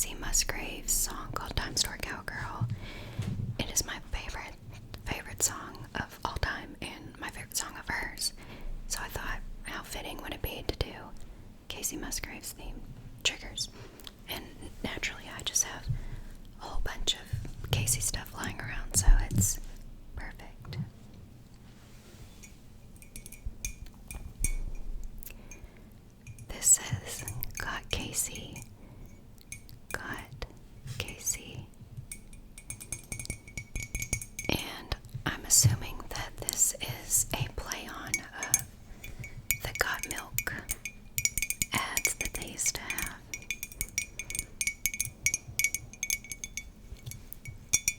Kacey Musgraves song called Dime Store Cowgirl. It is my favorite song of all time and my favorite song of hers. So I thought, how fitting would it be to do Kacey Musgraves themed triggers? And naturally, I just have a whole bunch of Kacey stuff lying around, so it's perfect. This says, got Kacey. Got Kacey. And I'm assuming that this is a play on the Got Milk ads that they used to have.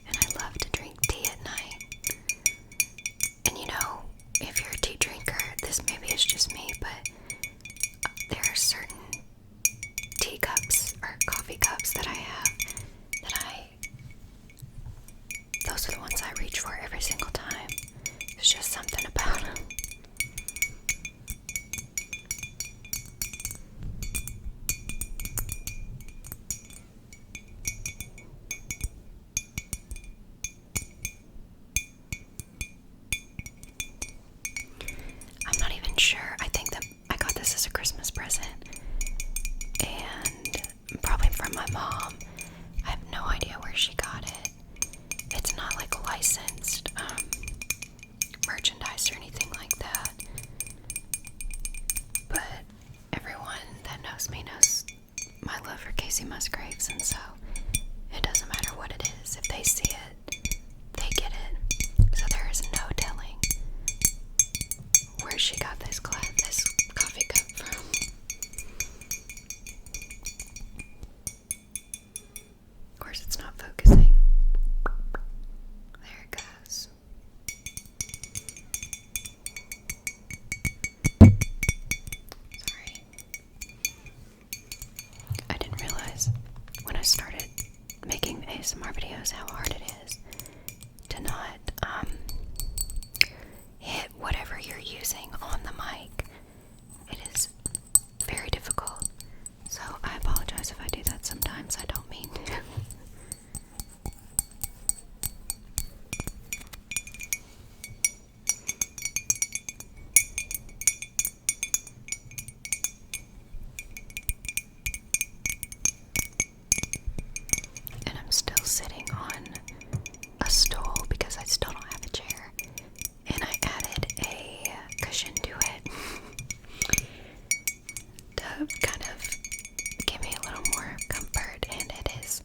And I love to drink tea at night. And you know, if you're a tea drinker, this maybe is just me, but there are certain teacups or coffee cups that I have those are the ones I reach for every single time. There's just something about them. I'm not even sure. I think that I got this as a Christmas present. And probably from my mom. I have no idea where she got it. It's not like licensed merchandise or anything like that. But everyone that knows me knows my love for Kacey Musgraves, and so it doesn't matter what it is. If they see it, they get it. So there is no telling where she got this coffee cup from. Of course, it's not focusing. There it goes. Sorry. I didn't realize when I started making ASMR videos how hard it is to not hit whatever you're using on the mic. It is very difficult. So I apologize if I do that sometimes. I don't mean to. And I'm still sitting on a stool because I still don't have a chair. And I added a cushion to it to kind of give me a little more comfort, and it is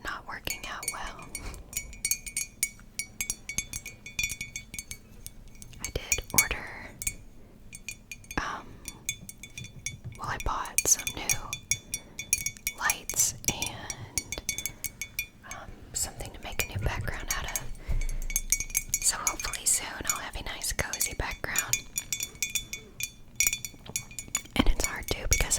not working out well. I did order, I bought some new lights and something to make a new background out of. So hopefully soon I'll have a nice cozy background. And it's hard too because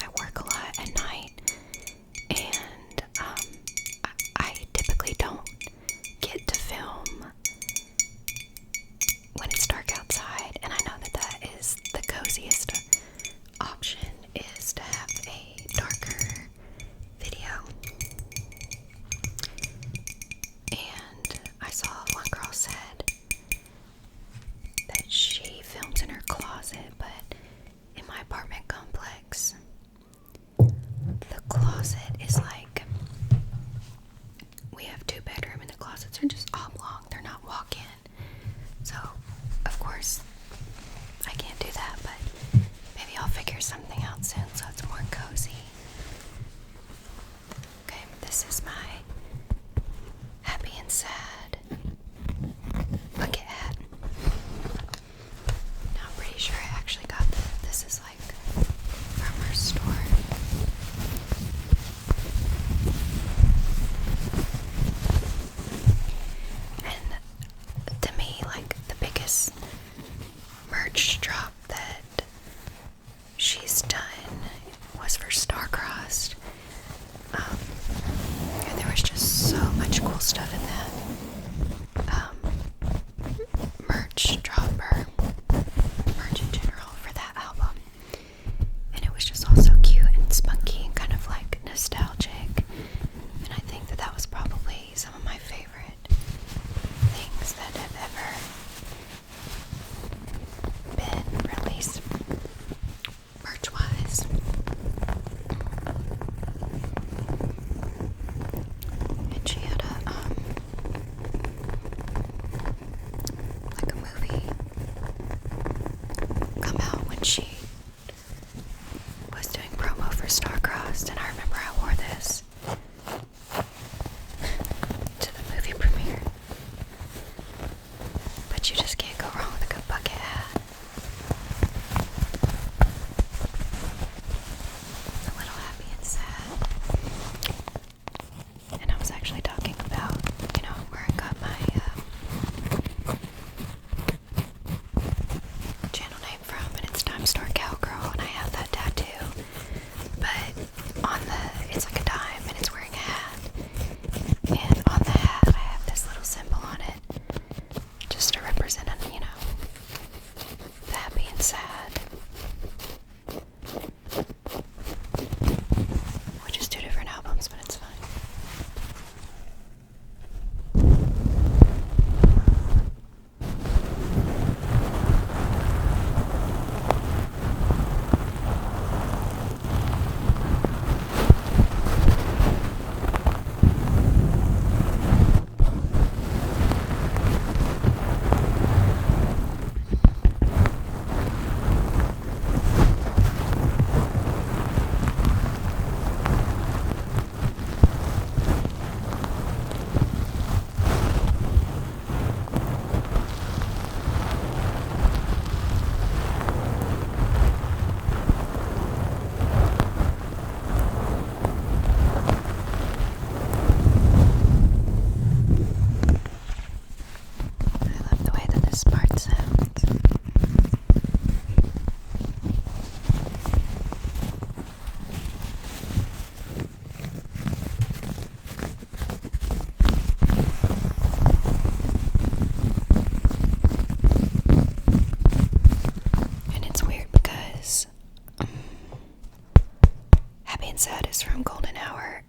set is from Golden Hour,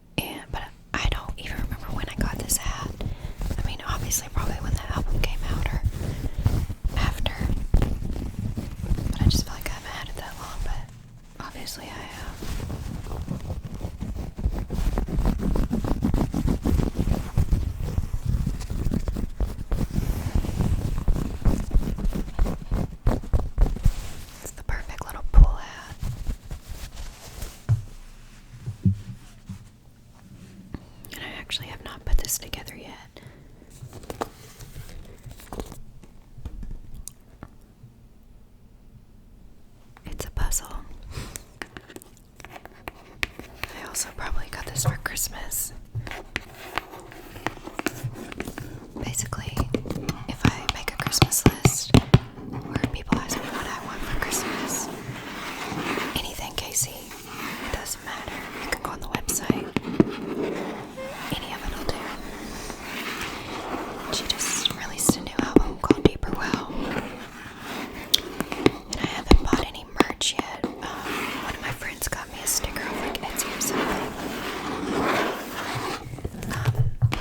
but I don't even remember when I got this hat. I mean, obviously, probably when the album came out or after. But I just feel like I haven't had it that long, but obviously I have. It's the perfect little pool hat. And I actually have not put this together yet. It's a puzzle. I also probably got this for Christmas. Basically, if I make a Christmas list where people ask me what I want for Christmas, anything, Kacey, it doesn't matter. You can go on the website. Any of it will do. She just released a new album called Deeper Well. And I haven't bought any merch yet. One of my friends got me a sticker off like Etsy or something.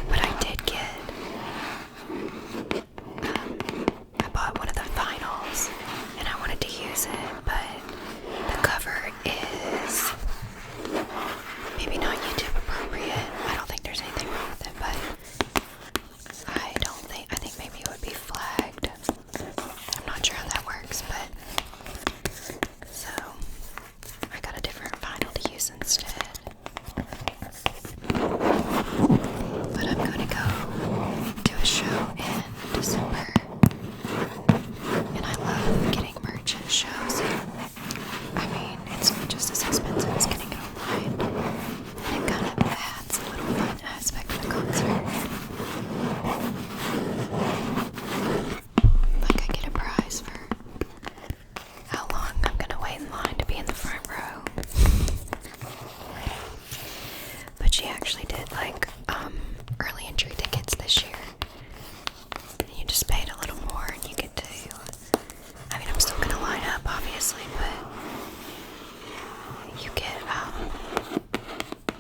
But I did get, I bought one of the vinyls and I wanted to use it, but the cover is maybe not YouTube appropriate. I don't think there's anything wrong with it, but I think maybe it would be flagged. I'm not sure how that works, but so I got a different vinyl to use instead. But I'm gonna go to a show in December, and I love getting merch at shows. I mean, it's just as expensive as getting it online, and it kind of adds a little fun aspect to the concert. Like I get a prize for how long I'm gonna wait in line to be in the front row. But she actually did like early entry tickets this year. And you just paid a little more and you get to, I mean, I'm still gonna line up obviously, but you get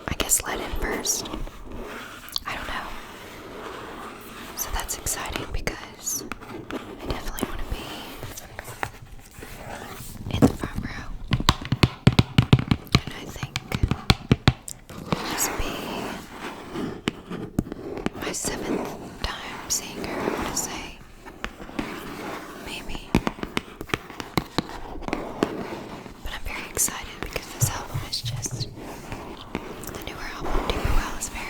I guess let in first. I don't know. So that's exciting because I definitely want to be in the front row. And I think this will be my 7th time seeing her, I want to say. Maybe. But I'm very excited because this album is just, the newer album, Deeper Well, is very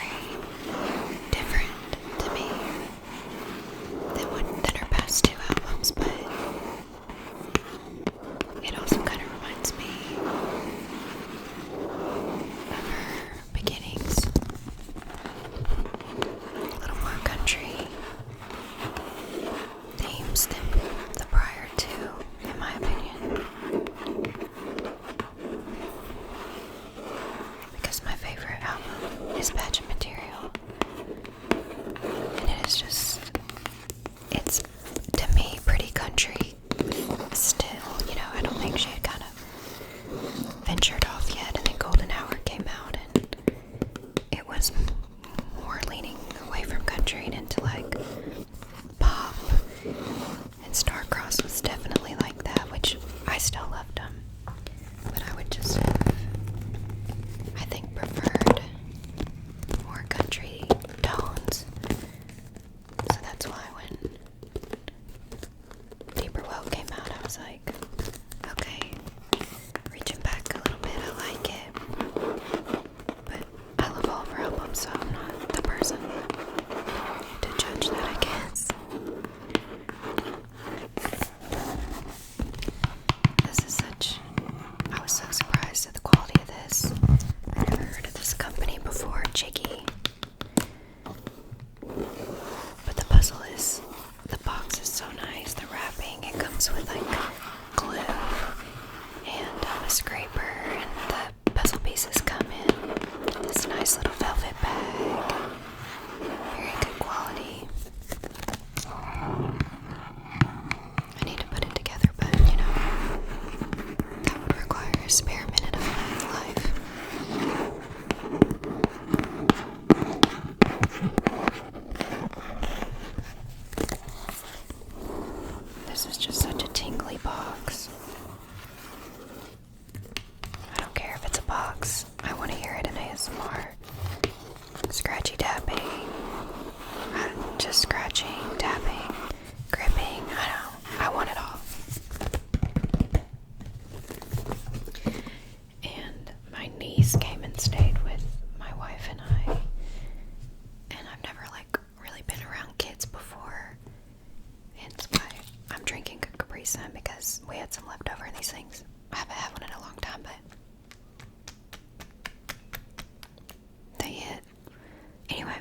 relax. I want to hear it in ASMR. Scratchy tapping. Just scratching, tapping, gripping. I want it all. And my niece came and stayed with my wife and I. And I've never really been around kids before. Hence why I'm drinking a Capri Sun, because we had some left over in these things. I haven't had one in a long time, but they hit. Anyway,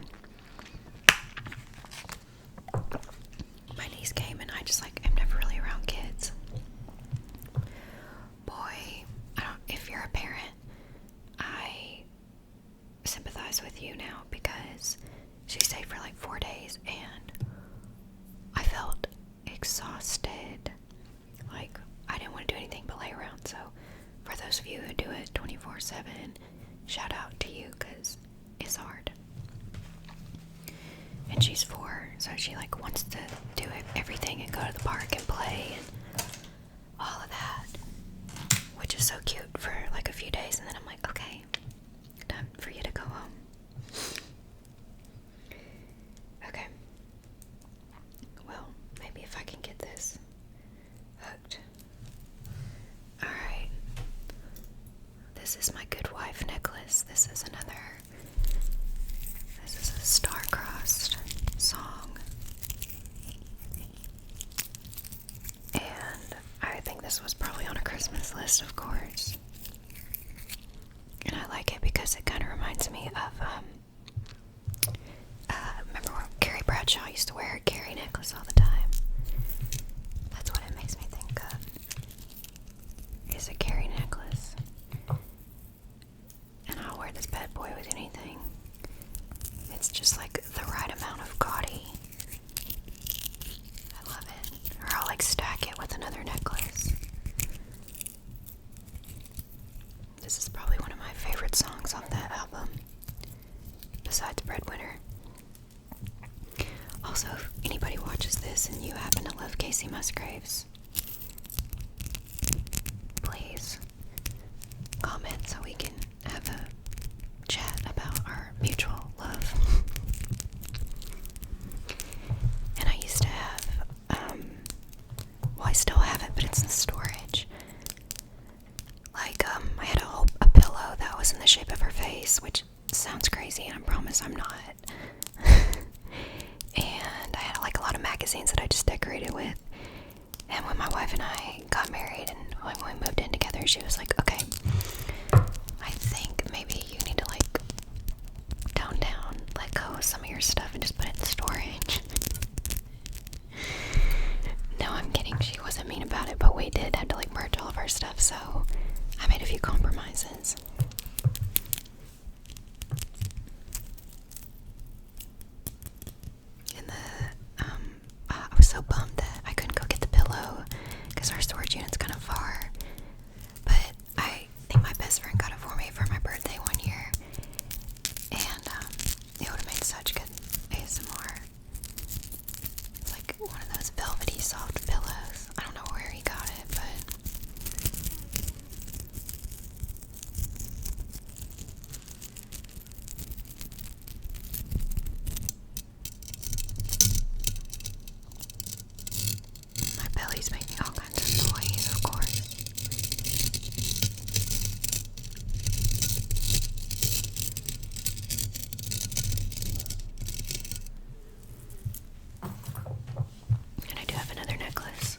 my niece came and I just am never really around kids. Boy, if you're a parent, I sympathize with you now, because she stayed for 4 days and I felt exhausted. I didn't want to do anything but lay around. So for those of you who do it 24/7, shout out to you, because it's hard. And she's 4, so she wants to do everything and go to the park and play and all of that, which is so cute for a few days. And then I'm like, okay, time for you to go home. Okay. Well, maybe if I can get this hooked. Alright. This is my good wife necklace. This is a star-crossed song. And I think this was probably on a Christmas list, of course. And I like it because it kind of reminds me of, remember when Carrie Bradshaw used to wear a Carrie necklace all the time? That's what it makes me think of, is a Carrie necklace. And I'll wear this bad boy with anything. It's just the right amount of gaudy. I love it. Or I'll stack it with another necklace. This is probably one of my favorite songs off that album, besides Breadwinner. Also, if anybody watches this and you happen to love Kacey Musgraves, please comment so we can have a chat about our mutual love. And I used to have, well, I still have it, but it's in storage. I had a pillow that was in the shape of her face, which sounds crazy, and I promise I'm not. And I had a lot of magazines that I just decorated with. And when my wife and I got married and when we moved in together, she was like, okay, I think maybe you need to tone down, let go of some of your stuff and just put it in storage. No, I'm kidding. She wasn't mean about it, but we did have to merge all of our stuff, so I made a few compromises. And I was so bummed that I couldn't go get the pillow because our storage unit's kind of far. But I think my best friend got it for me for my birthday one year, and it would have made such good ASMR. It's one of those velvety soft pillows. I don't know where he got it, but my belly's making all kinds of noise, of course. And I do have another necklace.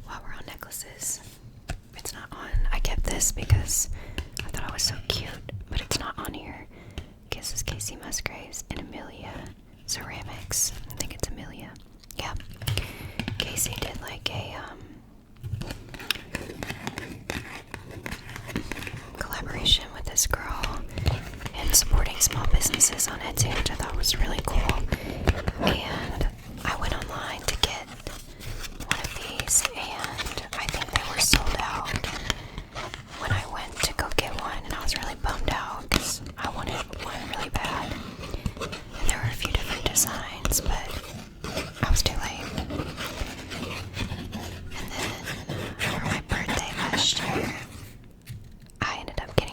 While we're on necklaces, it's not on. I kept this because I thought I was so cute, but it's not on here. This is Kacey Musgraves and Amelia Ceramics. I think it's Amelia. Yeah. Kacey did a collaboration with this girl and supporting small businesses on Etsy, which I thought was really cool. And I went online to get one of these, and I think they were sold out when I went to go get one, and I was really bummed out because I wanted one really bad. And there were a few different designs, but I was too late. And then for my birthday last year, I ended up getting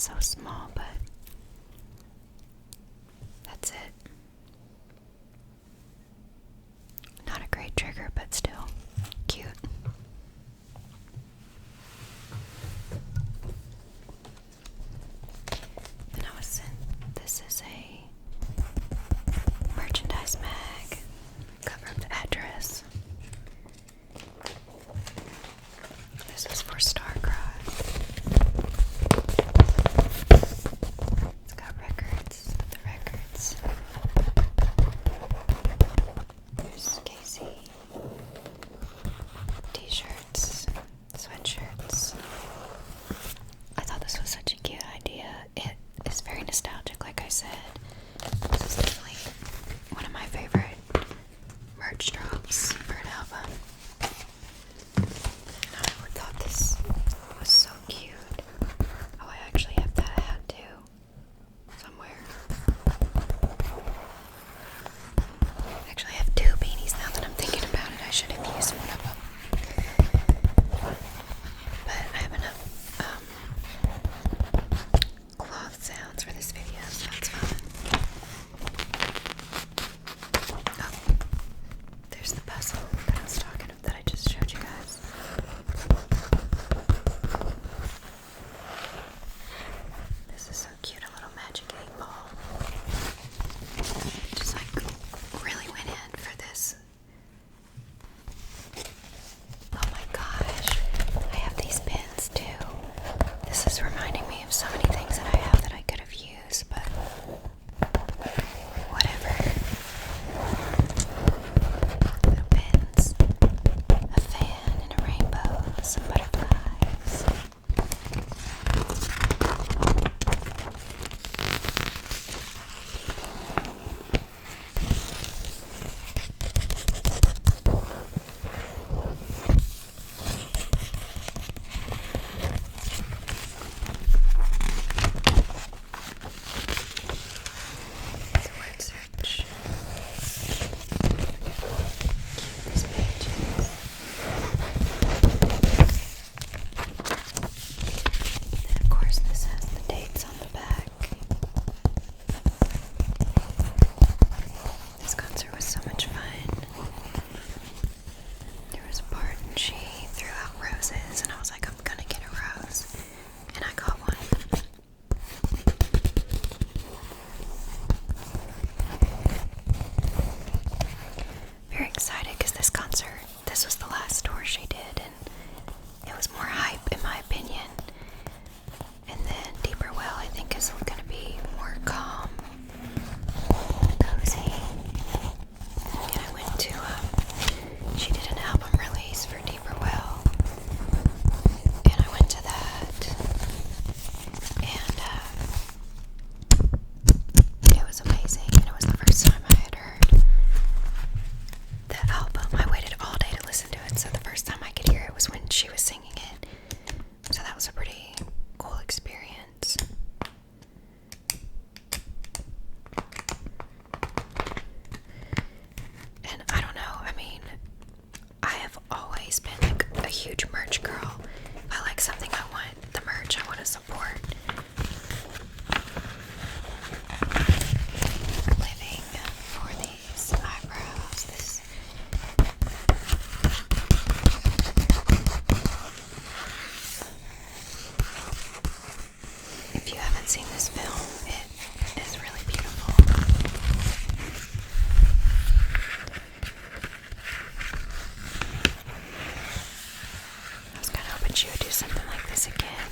so small, but that's it. Not a great trigger, but still cute. Then I was sent, this is a merchandise mag, cover of the address. This is for Starcross. It's got records, the records. There's Kacey. T-shirts, sweatshirts. I thought this was such a cute idea. It is very nostalgic, like I said. This is definitely one of my favorite merch drops for an album. And I thought this was so cute. Oh, I actually have that hat too, somewhere. Actually, I have two beanies now that I'm thinking about it. I should have used one of them. But I have enough cloth sounds for this video, so that's fun. Oh, there's the puzzle that I was talking about that I just showed you guys. This is so cute, a little magic 8-ball. Just like really went in for this. Oh my gosh, I have these pins too. This is reminding me of so many things that I have that I could have used, but whatever. Little pins, a fan and a rainbow, some butterflies. It's a word search. These pages. And of course this has the dates on the back. This concert was so much fun. There was a part and she threw out roses and I was like, I'm gonna get a rose. And I got one. Very excited because this concert, this was the last tour she did, and it was more hype in my opinion. And then Deeper Well, I think, is going to be more calm, cozy. And I went to, she did an album release for Deeper Well, and I went to that, and it was amazing, and it was the first time I had heard the album. I waited all day to listen to it, so the first time I could hear it was when she was singing it. So that was a pretty cool experience. And I don't know, I mean, I have always been like a huge merch girl. If I like something, I want the merch, I want to support. Living for these eyebrows, this. If you haven't seen this film, it is really beautiful. I was kind of hoping she would do something like this again.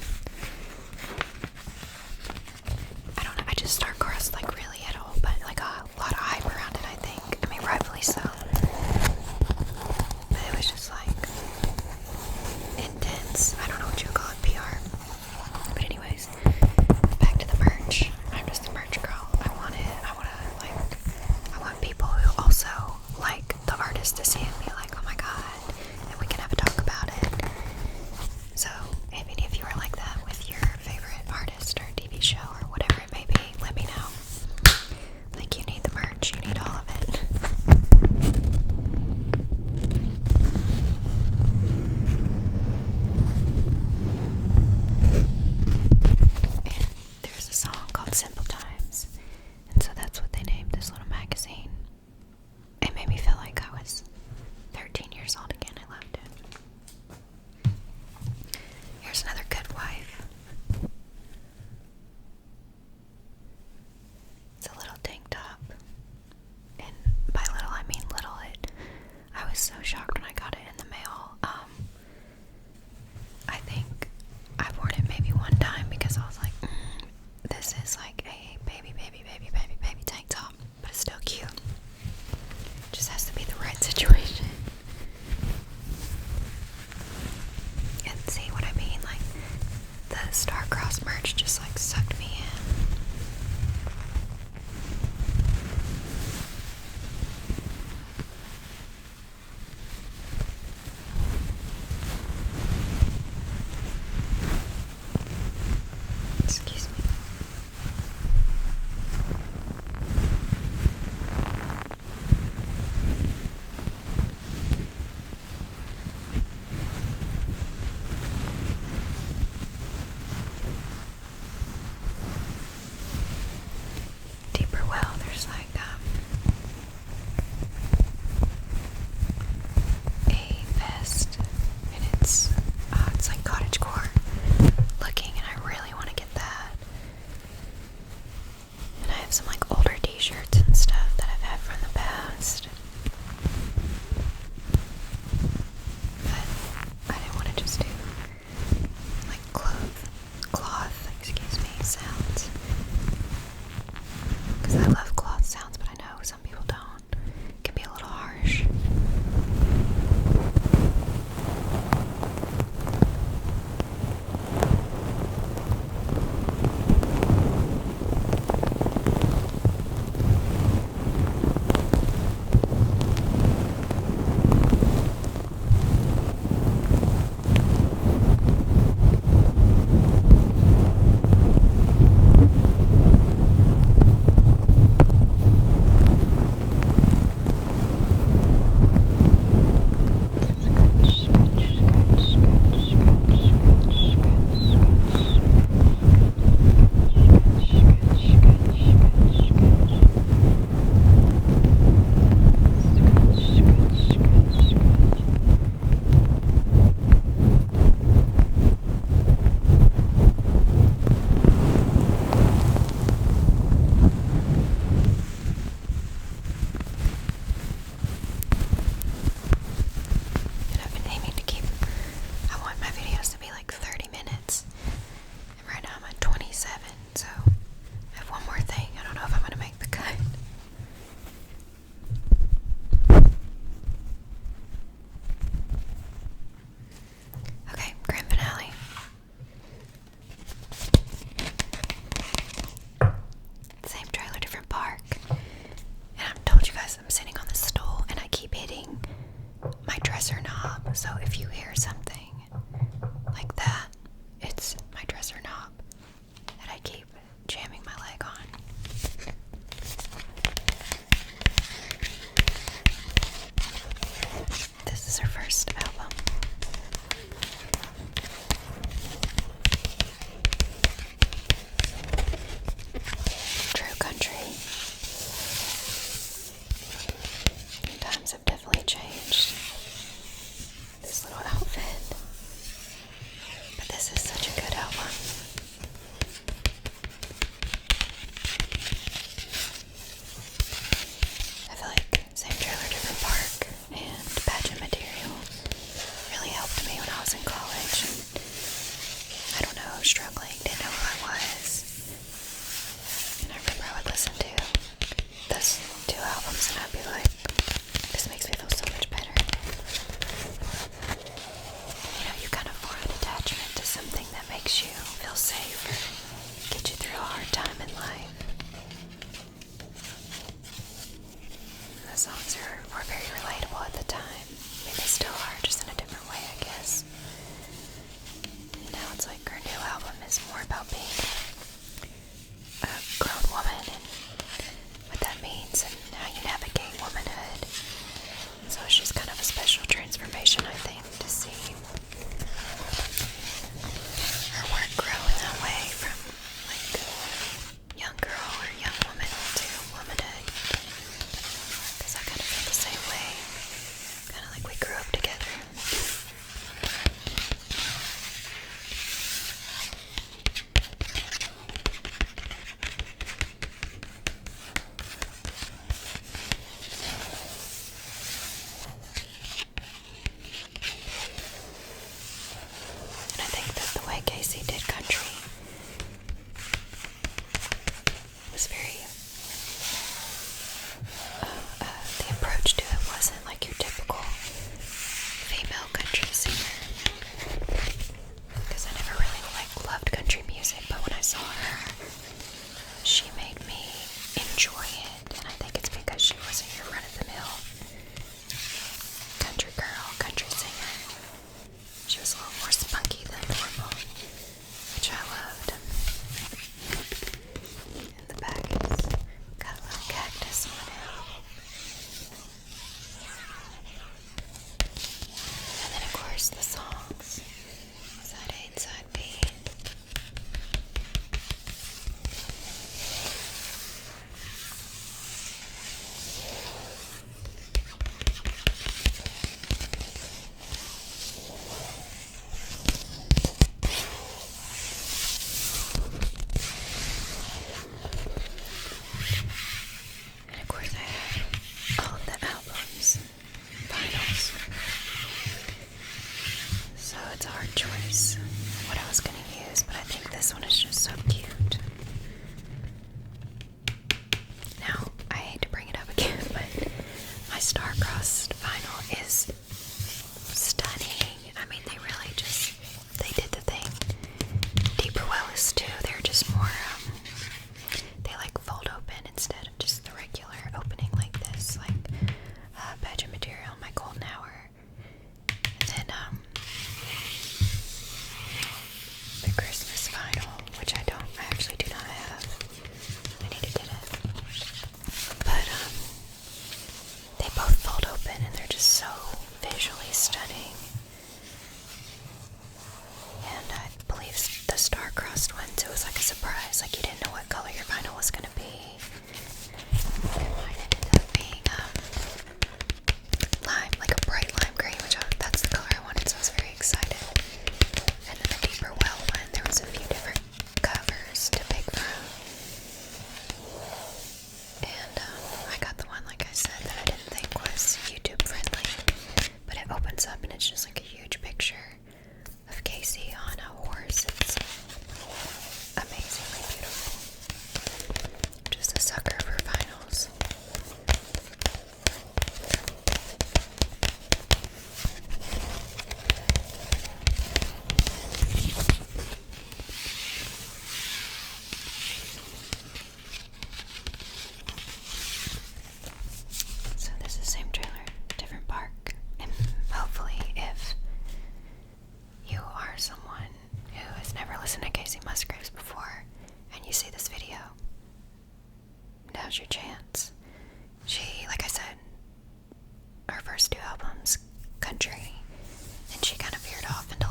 I don't know, I just star-crossed like really at all, but like a lot of hype around it, I think. I mean, rightfully so. But it was just like intense. I don't know what you call it, PR. But anyways, back to the merch. I'm just a merch girl. I want it. I want people who also like the artist to see it and be like, oh my god, and we can have a talk about it. So, if any of you are like star-crossed merch just like sucked me in. Excuse me. Deeper well, there's like a vest, and it's like cottagecore looking, and I really want to get that. And I have some like older t-shirts and stuff that I've had from the past, but I didn't want to just do like cloth, excuse me, sounds. Because I love cloth sounds, but I know some people don't. It can be a little harsh. more spunky than normal, which I loved. And the back has got a little cactus on it. And then of course the songs. Side A and side B. And of course I have all of the albums, vinyls. So it's a hard choice what I was going to use, but I think this one is just so cute. Now, I hate to bring it up again, but my star-crossed vinyl is stunning. I mean, they did the thing. Deeper Well is too. They're just more, they like fold open instead of just the regular opening like this, like Badge of Material, My Golden Hour. And then, the Christmas vinyl, which I actually do not have. I need to get it. But, they both fold open and they're just so visually stunning. And I believe the star-crossed ones, it was like a surprise, like you didn't know what color your vinyl was going to be. And mine ended up being lime, like a bright lime green, that's the color I wanted, so I was very excited. And then the Deeper Well one, there was a few different covers to pick from. And I got the one, like I said, that I didn't think was YouTube friendly, but it opens up and it's just like a huge picture of Kacey on a horse. It's amazingly beautiful. I'm just a sucker for vinyls. So this is the same trailer, different park. And hopefully if you are someone who has never listened to Kacey Musgraves before and you see this video, now's your chance. She, like I said, her first two albums, country, and she kind of veered off into